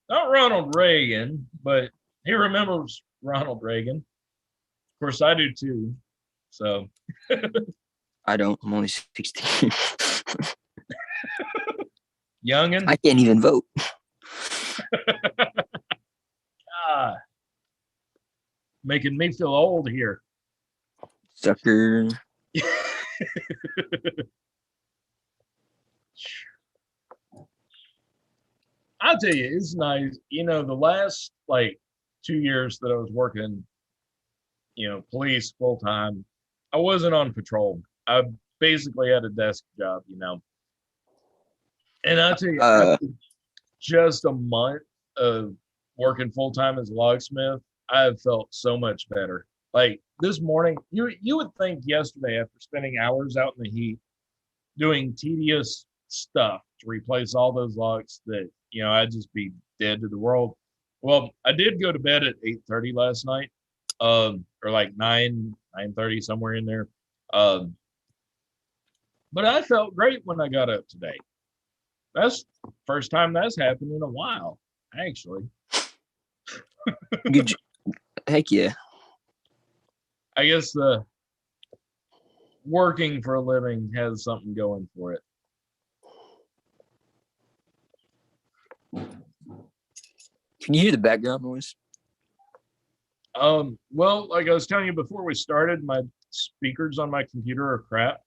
Not Ronald Reagan, but he remembers Ronald Reagan. Of course, I do too. So
I don't. I'm only 16.
youngin.
I can't even vote.
Ah, making me feel old here.
Sucker.
I'll tell you, it's nice. You know, the last like 2 years that I was working, police full time, I wasn't on patrol. I basically had a desk job, And I'll tell you, after just a month of working full time as a locksmith, I have felt so much better. Like this morning, you would think yesterday after spending hours out in the heat doing tedious stuff to replace all those locks that I'd just be dead to the world. Well, I did go to bed at 8:30 last night, or like 9:30 somewhere in there. Um, but I felt great when I got up today. That's the first time that's happened in a while, actually.
Good. Heck yeah.
I guess the working for a living has something going for it.
Can you hear the background noise?
Well, like I was telling you before we started, my speakers on my computer are crap.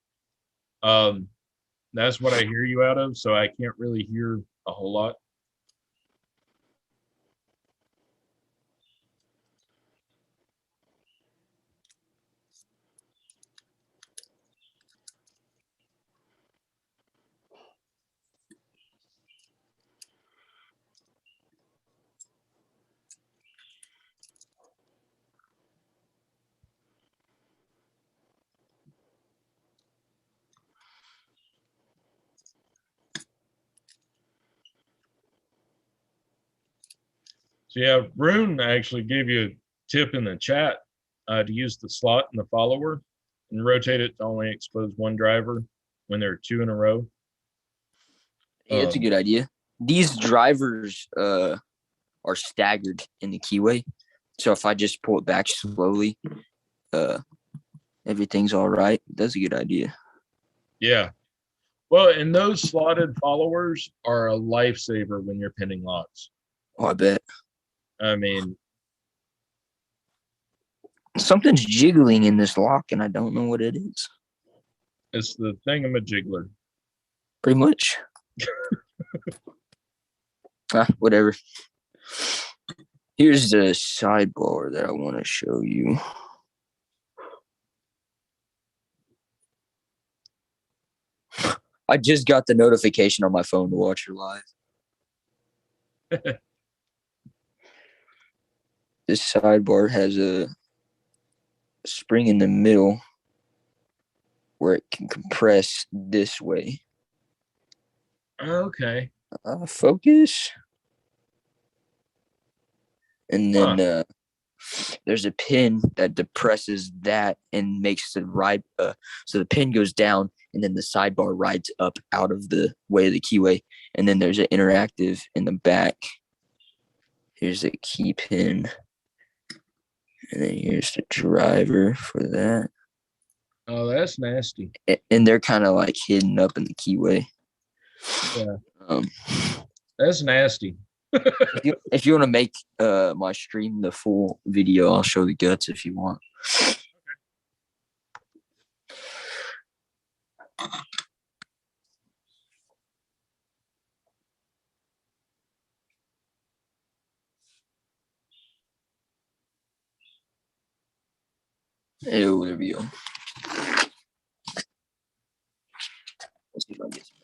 That's what I hear you out of, so I can't really hear a whole lot. So yeah, Rune actually gave you a tip in the chat to use the slot in the follower and rotate it to only expose one driver when there are two in a row.
Yeah, it's a good idea. These drivers are staggered in the keyway. So if I just pull it back slowly, everything's all right. That's a good idea.
Yeah. Well, and those slotted followers are a lifesaver when you're pinning locks.
Oh, I bet.
I mean,
something's jiggling in this lock, and I don't know what it is.
it's the thingamajigler.
Pretty much. Whatever. Here's the sidebar that I want to show you. I just got the notification on my phone to watch her live. This sidebar has a spring in the middle where it can compress this way.
Okay.
Focus. And then there's a pin that depresses that and makes the ride. So the pin goes down, and then the sidebar rides up out of the way of the keyway. And then there's an interactive in the back. Here's the key pin. And then here's the driver for that.
Oh, that's nasty.
And they're kind of like hidden up in the keyway.
Yeah. That's nasty.
if you want to make my stream the full video, I'll show the guts if you want. Oh, there we go. Let's see if I can get some.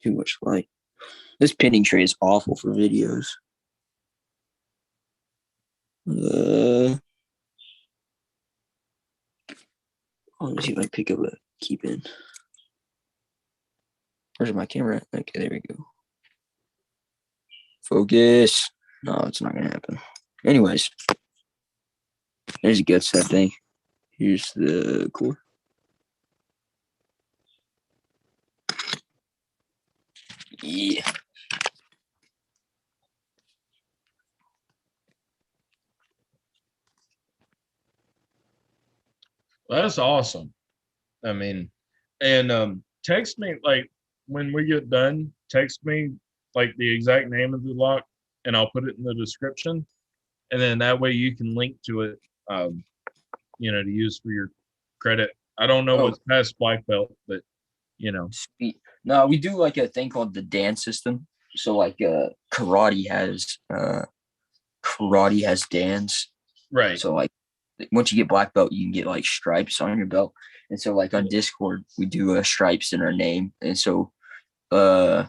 Too much light. This pinning tray is awful for videos. Let me see if I pick up a key pin. Where's my camera at? Okay, there we go. Focus. No, it's not gonna happen. Anyways, there's a guts that thing. Here's the core. Yeah.
That's awesome. I mean, and text me like when we get done. Text me like the exact name of the lock, and I'll put it in the description. And then that way you can link to it, to use for your credit. I don't know
Oh,
what's past black belt, but you know,
sweet. No, we do like a thing called the Dan system. So like karate has Dans.
right?
So like once you get black belt, you can get like stripes on your belt. And so like on Discord, we do stripes in our name. And so uh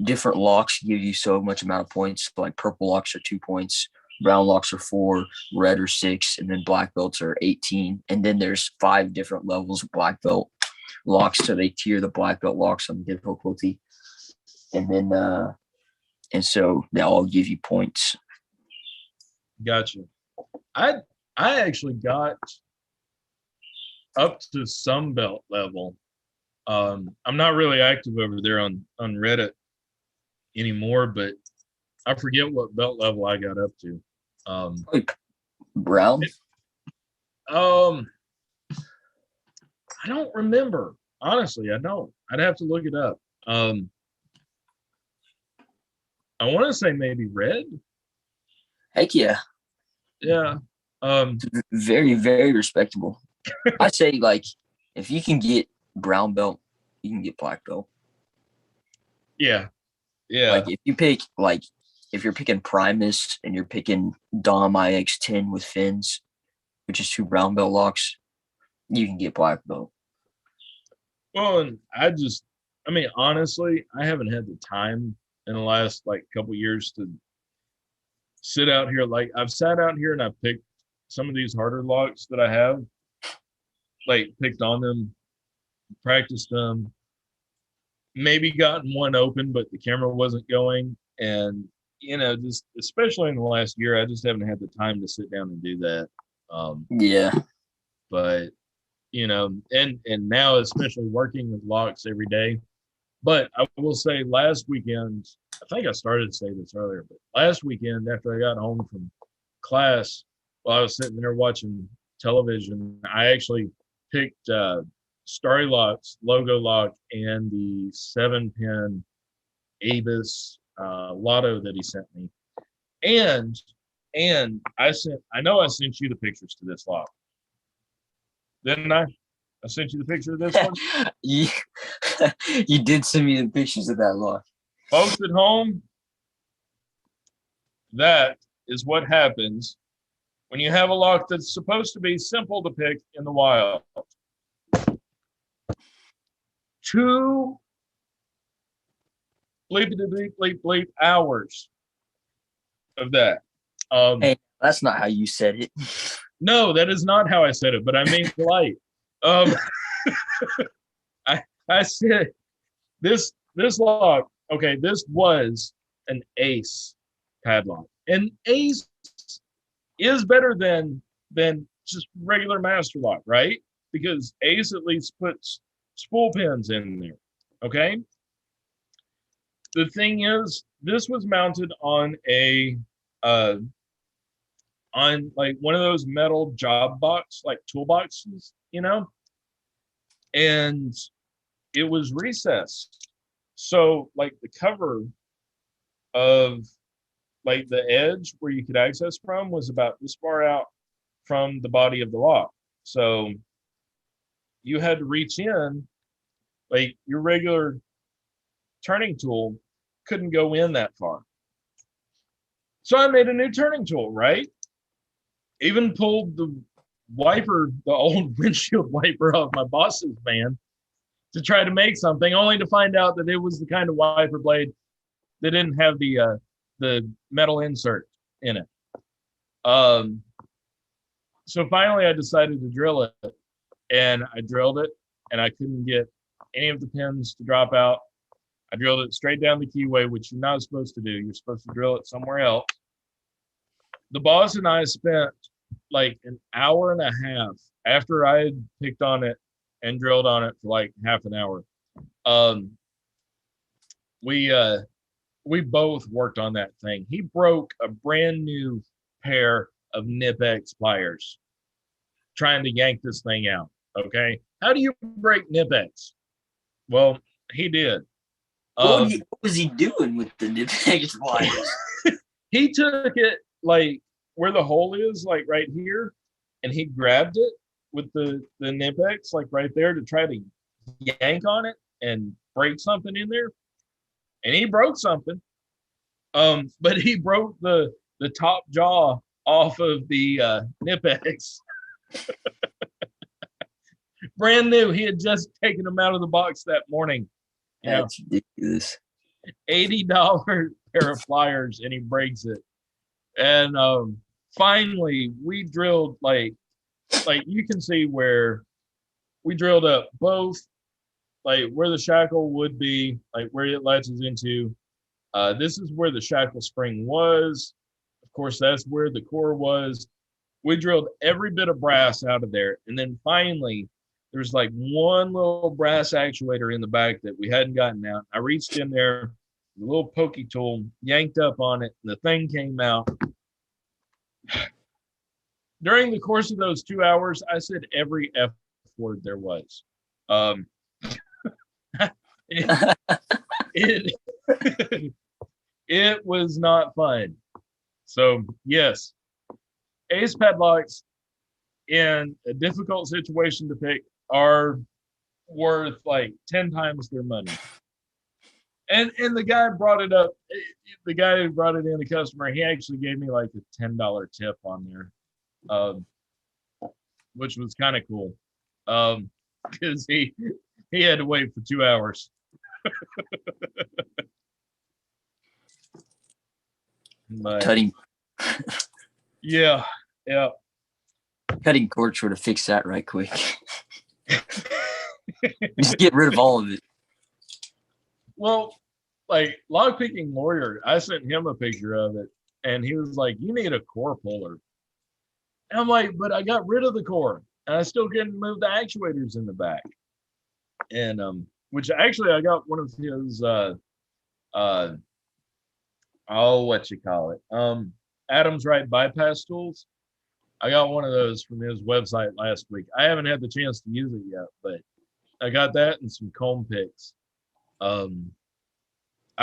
different locks give you so much amount of points. Like purple locks are 2 points, brown locks are 4, red are 6, and then black belts are 18. And then there's 5 different levels of black belt locks. So they tier the black belt locks on difficulty. And then and so they all give you points.
Gotcha. I I actually got up to some belt level. I'm not really active over there on Reddit anymore, but I forget what belt level I got up to.
Like brown.
Um, I don't remember. Honestly, I don't. I'd have to look it up. I want to say maybe red.
Heck yeah.
Yeah. Um,
Very, very respectable. I say like if you can get brown belt, you can get black belt.
yeah. Yeah.
Like if you pick like if you're picking Primus and you're picking Dom IX10 with fins, which is 2 brown belt locks, you can get black belt.
Well, and I mean, honestly, I haven't had the time in the last like couple years to sit out here. Like I've sat out here and I've picked some of these harder locks that I have, like picked on them, practiced them, maybe gotten one open, but the camera wasn't going. And, just especially in the last year, I just haven't had the time to sit down and do that.
Yeah.
But, and now, especially working with locks every day. But I will say last weekend, I think I started to say this earlier, but last weekend after I got home from class, while I was sitting there watching television, I actually picked Starry Lock's logo lock and the 7-pin Avis Lotto that he sent me. And I know I sent you the pictures to this lock. Didn't I? I sent you the picture of this one.
you, you did send me the pictures of that lock.
Folks at home, that is what happens when you have a lock that's supposed to be simple to pick in the wild. 2 bleep hours of that.
Hey, that's not how you said it.
No, that is not how I said it, but I mean polite. I said this lock. Okay, this was an Ace padlock, and Ace is better than just regular master lock, right? Because Ace at least puts spool pins in there. Okay. The thing is, this was mounted on on like one of those metal job box, like toolboxes, and it was recessed. So like the cover of like the edge where you could access from was about this far out from the body of the lock. So you had to reach in, like your regular turning tool couldn't go in that far. So I made a new turning tool, right? Even pulled the old windshield wiper off my boss's van to try to make something, only to find out that it was the kind of wiper blade that didn't have the metal insert in it. So finally I decided to drill it, and I drilled it, and I couldn't get any of the pins to drop out. I drilled it straight down the keyway, which you're not supposed to do. You're supposed to drill it somewhere else. The boss and I spent like an hour and a half after I had picked on it and drilled on it for like half an hour. Um, we we both worked on that thing. He broke a brand new pair of Nip-X pliers trying to yank this thing out. Okay, how do you break Nip-X? Well, he did.
What was he doing with the Nip-X pliers?
He took it like where the hole is, like right here, and he grabbed it with the Nip-X, like right there, to try to yank on it and break something in there. And he broke something. But he broke the top jaw off of the Nip-X. Brand new. He had just taken them out of the box that morning.
That's ridiculous.
$80 pair of pliers, and he breaks it. And finally, we drilled like you can see where we drilled up both, like where the shackle would be, like where it latches into. This is where the shackle spring was. Of course, that's where the core was. We drilled every bit of brass out of there. And then finally, there's like one little brass actuator in the back that we hadn't gotten out. I reached in there, the little pokey tool, yanked up on it, and the thing came out. During the course of those 2 hours, I said every F word there was. It, it, it was not fun. So, yes, ace padlocks in a difficult situation to pick are worth like 10 times their money. And the guy brought it up. The guy who brought it in, the customer, he actually gave me like a $10 tip on there, which was kind of cool, because he had to wait for 2 hours. But,
Cutting
yeah.
cutting cords would have fixed that right quick. Just get rid of all of it.
Well, like lockpicking lawyer, I sent him a picture of it, and he was like, "You need a core puller." And I'm like, "But I got rid of the core, and I still couldn't move the actuators in the back." And which actually I got one of his what you call it, Adams Right bypass tools. I got one of those from his website last week. I haven't had the chance to use it yet, but I got that and some comb picks. I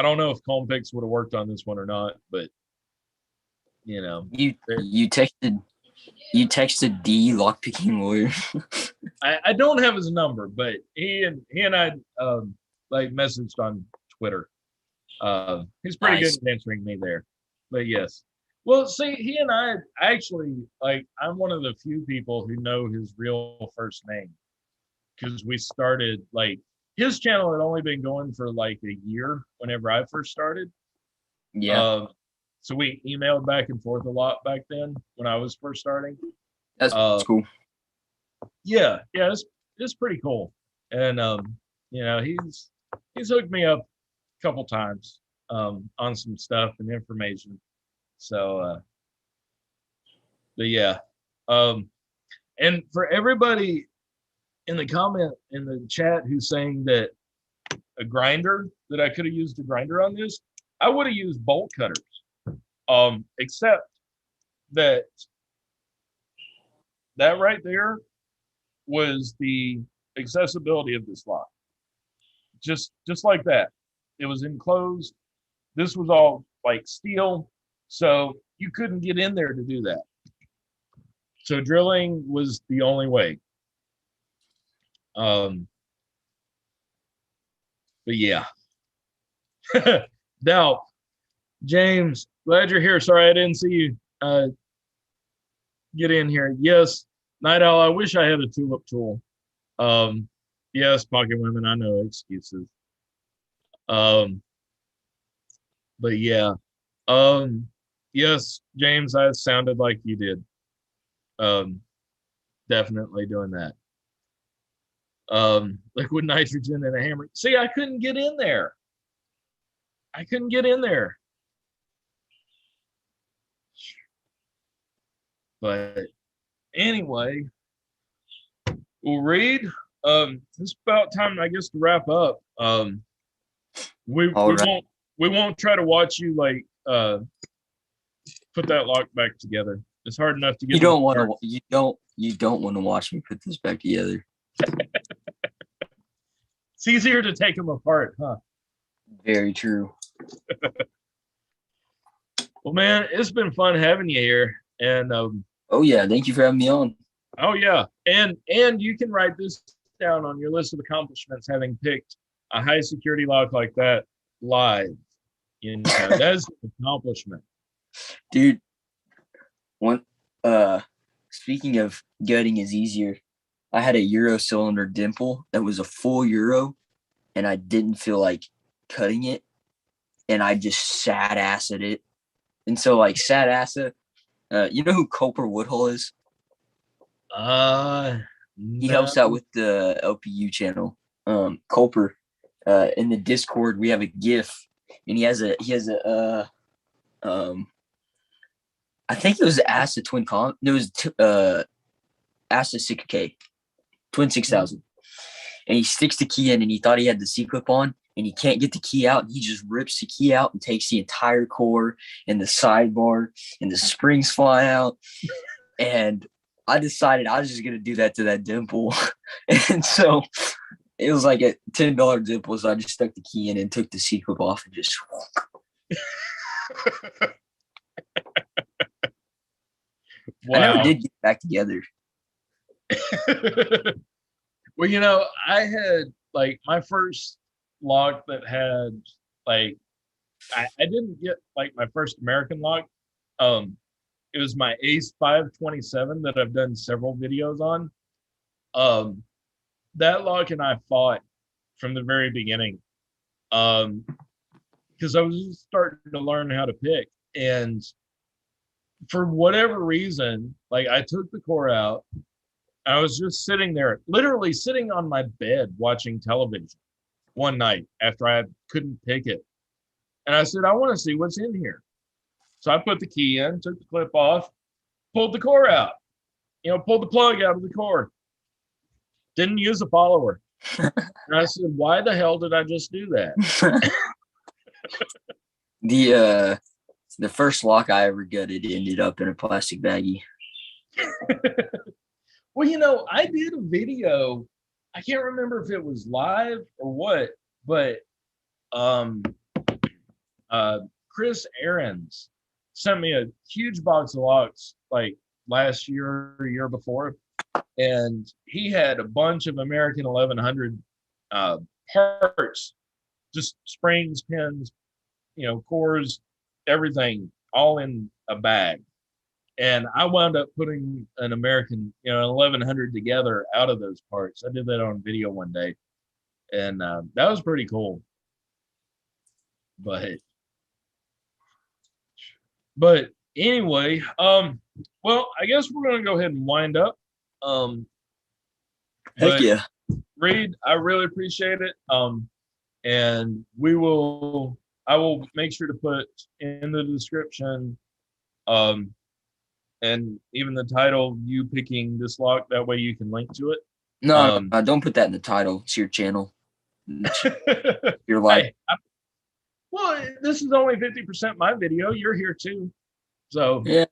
don't know if comb picks would have worked on this one or not, but you know,
you texted D lockpicking lawyer.
I don't have his number, but he and I like messaged on Twitter. He's pretty
Nice.
good at answering me there. But yes. Well, see, he and I actually, like, I'm one of the few people who know his real first name, because we started, like, his channel had only been going for like a year whenever I first started.
Yeah,
So we emailed back and forth a lot back then when I was first starting.
that's cool.
Yeah, it's pretty cool. And you know, he's hooked me up a couple times on some stuff and information. So but yeah. And for everybody in the comment in the chat who's saying that a grinder, that I could have used a grinder on this, I would have used bolt cutters. Except that right there was the accessibility of this lock. Just like that. It was enclosed. This was all like steel, so you couldn't get in there to do that. So drilling was the only way. But yeah. Now, James, glad you're here. Sorry I didn't see you get in here. Yes, Night Owl, I wish I had a tulip tool. Yes, pocket women, I know excuses. But yeah. Yes, James, I sounded like you did. Definitely doing that. Liquid nitrogen and a hammer. See, I couldn't get in there. I couldn't get in there. But anyway, well, Reid, it's about time, I guess, to wrap up. We
All
we
right.
won't try to watch you like put that lock back together. It's hard enough to get
You
them
don't want
apart.
to. You don't want to watch me put this back together.
It's easier to take them apart, huh?
Very true.
Well, man, it's been fun having you here, and
Oh yeah, thank you for having me on.
oh yeah, and you can write this down on your list of accomplishments, having picked a high security lock like that live. You know, that's an accomplishment.
Dude, one speaking of gutting is easier. I had a Euro cylinder dimple that was a full Euro, and I didn't feel like cutting it, and I just sat ass at it. And so like sat ass you know who Coper Woodhull is? He
No.
helps out with the LPU channel. Coper, in the Discord we have a GIF, and he has a I think it was the Asta Twin Con. It was Asta 6K, Twin 6000, and he sticks the key in, and he thought he had the C clip on, and he can't get the key out, and he just rips the key out and takes the entire core and the sidebar, and the springs fly out. And I decided I was just gonna do that to that dimple, and so it was like a $10 dimple. So I just stuck the key in and took the C clip off and just.
Wow.
I never did get back together.
Well, you know, I had like my first lock that had like I didn't get like my first American lock. It was my Ace 527 that I've done several videos on. That lock and I fought from the very beginning. Because I was just starting to learn how to pick. And for whatever reason, like I took the core out. I was just sitting there, literally sitting on my bed watching television one night after I couldn't pick it. And I said, I want to see what's in here. So I put the key in, took the clip off, pulled the core out, you know, pulled the plug out of the core. Didn't use a follower. And I said, why the hell did I just do that?
The first lock I ever gutted ended up in a plastic baggie.
Well, you know, I did a video. I can't remember if it was live or what, but Chris Aarons sent me a huge box of locks like last year or year before, and he had a bunch of American 1100 parts, just springs, pins, you know, cores, everything, all in a bag. And I wound up putting an American, you know, an 1100 together out of those parts. I did that on video one day, and that was pretty cool. But anyway, well, I guess we're gonna go ahead and wind up.
Heck
But
yeah.
Reid, I really appreciate it. And I will make sure to put in the description, and even the title, you picking this lock. That way you can link to it.
No, don't put that in the title. It's your channel. Your life.
Hey, well, this is only 50% my video. You're here too, so
Yeah.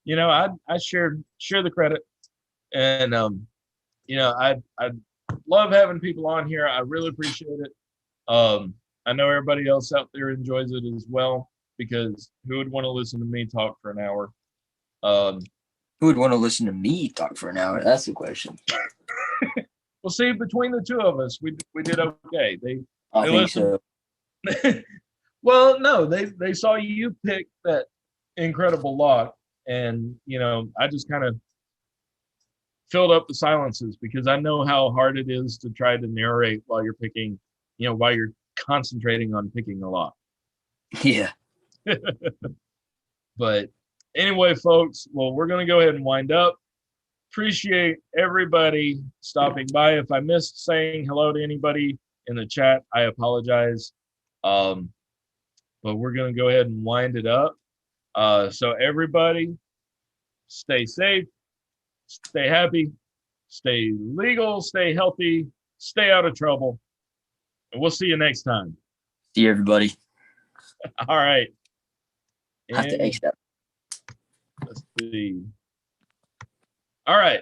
you know, I share the credit, and you know, I love having people on here. I really appreciate it. I know everybody else out there enjoys it as well, because who would want to listen to me talk for an hour?
Who would want to listen to me talk for an hour? That's the question.
Well, see, between the two of us, we did okay.
I think
listened.
so.
Well, no, they saw you pick that incredible lock, and you know, I just kind of filled up the silences because I know how hard it is to try to narrate while you're picking, you know, while you're concentrating on picking a lock.
Yeah.
But anyway, folks, well, we're going to go ahead and wind up. Appreciate everybody stopping by. If I missed saying hello to anybody in the chat, I apologize. But we're going to go ahead and wind it up. So everybody, stay safe, stay happy, stay legal, stay healthy, stay out of trouble, and we'll see you next time.
See everybody.
All right.
Have to
And
exit.
let's see. All right.